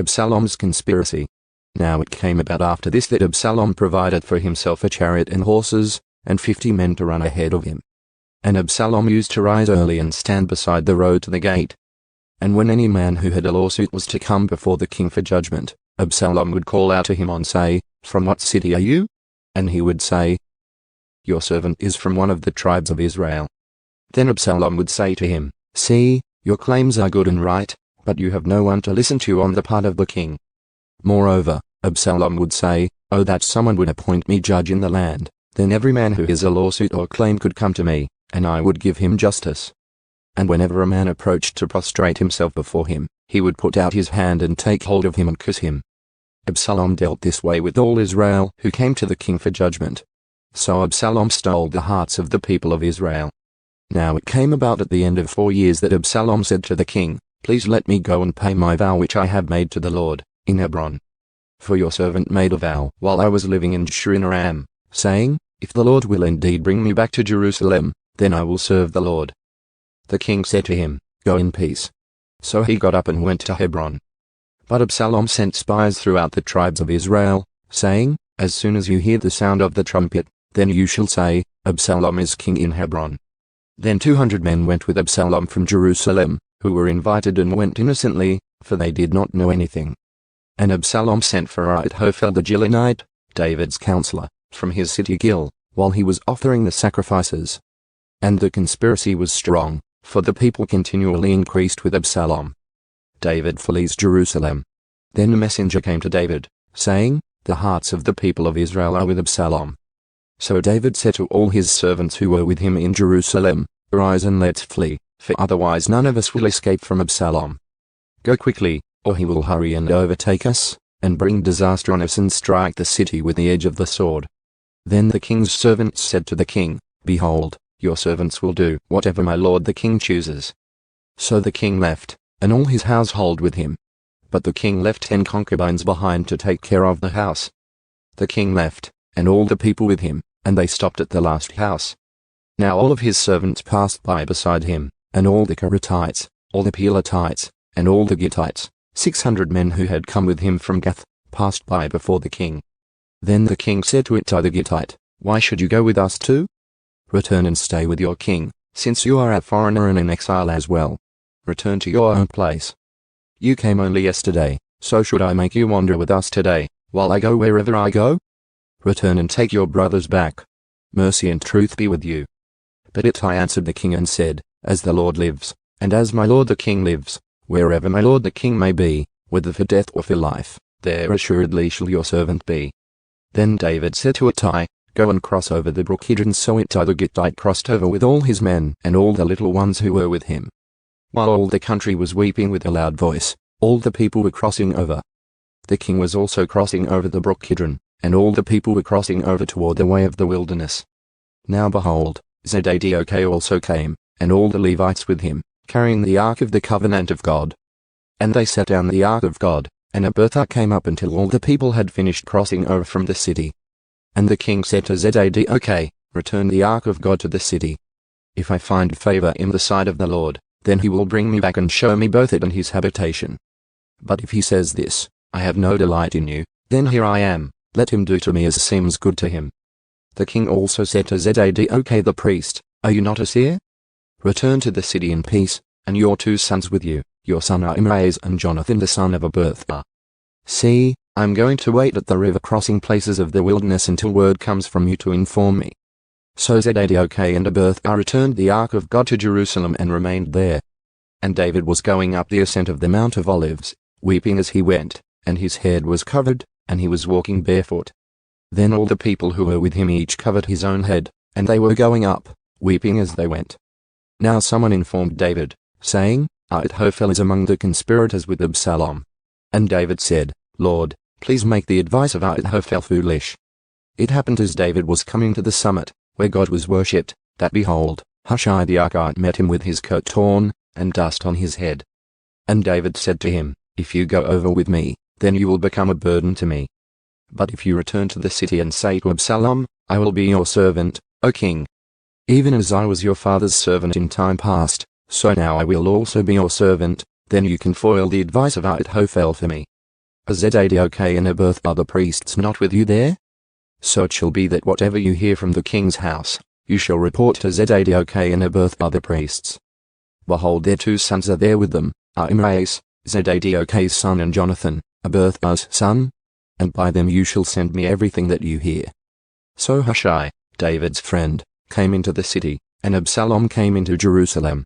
Absalom's conspiracy. Now it came about after this that Absalom provided for himself a chariot and horses, and 50 men to run ahead of him. And Absalom used to rise early and stand beside the road to the gate. And when any man who had a lawsuit was to come before the king for judgment, Absalom would call out to him and say, "From what city are you?" And he would say, "Your servant is from one of the tribes of Israel." Then Absalom would say to him, "See, your claims are good and right, but you have no one to listen to on the part of the king." Moreover, Absalom would say, "Oh, that someone would appoint me judge in the land, then every man who has a lawsuit or claim could come to me, and I would give him justice." And whenever a man approached to prostrate himself before him, he would put out his hand and take hold of him and kiss him. Absalom dealt this way with all Israel who came to the king for judgment. So Absalom stole the hearts of the people of Israel. Now it came about at the end of 4 years that Absalom said to the king, "Please let me go and pay my vow which I have made to the Lord, in Hebron. For your servant made a vow while I was living in Aram, saying, If the Lord will indeed bring me back to Jerusalem, then I will serve the Lord." The king said to him, "Go in peace." So he got up and went to Hebron. But Absalom sent spies throughout the tribes of Israel, saying, "As soon as you hear the sound of the trumpet, then you shall say, Absalom is king in Hebron." Then 200 men went with Absalom from Jerusalem, who were invited and went innocently, for they did not know anything. And Absalom sent for Ahithophel the Gilonite, David's counselor, from his city Gil, while he was offering the sacrifices. And the conspiracy was strong, for the people continually increased with Absalom. David flees Jerusalem. Then a messenger came to David, saying, "The hearts of the people of Israel are with Absalom." So David said to all his servants who were with him in Jerusalem, "Arise and let's flee, for otherwise none of us will escape from Absalom. Go quickly, or he will hurry and overtake us, and bring disaster on us and strike the city with the edge of the sword." Then the king's servants said to the king, "Behold, your servants will do whatever my lord the king chooses." So the king left, and all his household with him. But the king left 10 concubines behind to take care of the house. The king left, and all the people with him, and they stopped at the last house. Now all of his servants passed by beside him, and all the Cherethites, all the Pelatites, and all the Gittites, 600 men who had come with him from Gath, passed by before the king. Then the king said to Ittai the Gittite, "Why should you go with us too? Return and stay with your king, since you are a foreigner and in exile as well. Return to your own place. You came only yesterday, so should I make you wander with us today, while I go wherever I go? Return and take your brothers back. Mercy and truth be with you." But Ittai answered the king and said, "As the Lord lives, and as my lord the king lives, wherever my lord the king may be, whether for death or for life, there assuredly shall your servant be." Then David said to Ittai, "Go and cross over the brook Kidron." So Ittai the Gittite crossed over with all his men and all the little ones who were with him. While all the country was weeping with a loud voice, all the people were crossing over. The king was also crossing over the brook Kidron, and all the people were crossing over toward the way of the wilderness. Now behold, Zadok also came, and all the Levites with him, carrying the ark of the covenant of God. And they set down the ark of God, and Abiathar came up until all the people had finished crossing over from the city. And the king said to Zadok, "Return the ark of God to the city. If I find favor in the sight of the Lord, then he will bring me back and show me both it and his habitation. But if he says this, I have no delight in you, then here I am, let him do to me as seems good to him." The king also said to Zadok the priest, "Are you not a seer? Return to the city in peace, and your 2 sons with you, your son Ahimaaz and Jonathan the son of Abiathar. See, I am going to wait at the river crossing places of the wilderness until word comes from you to inform me." So Zadok and Abiathar returned the ark of God to Jerusalem and remained there. And David was going up the ascent of the Mount of Olives, weeping as he went, and his head was covered, and he was walking barefoot. Then all the people who were with him each covered his own head, and they were going up, weeping as they went. Now someone informed David, saying, "Ahithophel is among the conspirators with Absalom." And David said, "Lord, please make the advice of Ahithophel foolish." It happened as David was coming to the summit, where God was worshipped, that behold, Hushai the Archite met him with his coat torn, and dust on his head. And David said to him, "If you go over with me, then you will become a burden to me. But if you return to the city and say to Absalom, I will be your servant, O king. Even as I was your father's servant in time past, so now I will also be your servant, then you can foil the advice of Ahithophel for me." Are Zadok and Abiathar the priests not with you there? So it shall be that whatever you hear from the king's house, you shall report to Zadok and Abiathar the priests. Behold, their 2 sons are there with them, Ahimaaz, Zadok's son, and Jonathan, Abiathar's son, and by them you shall send me everything that you hear. So Hushai, David's friend, came into the city, and Absalom came into Jerusalem.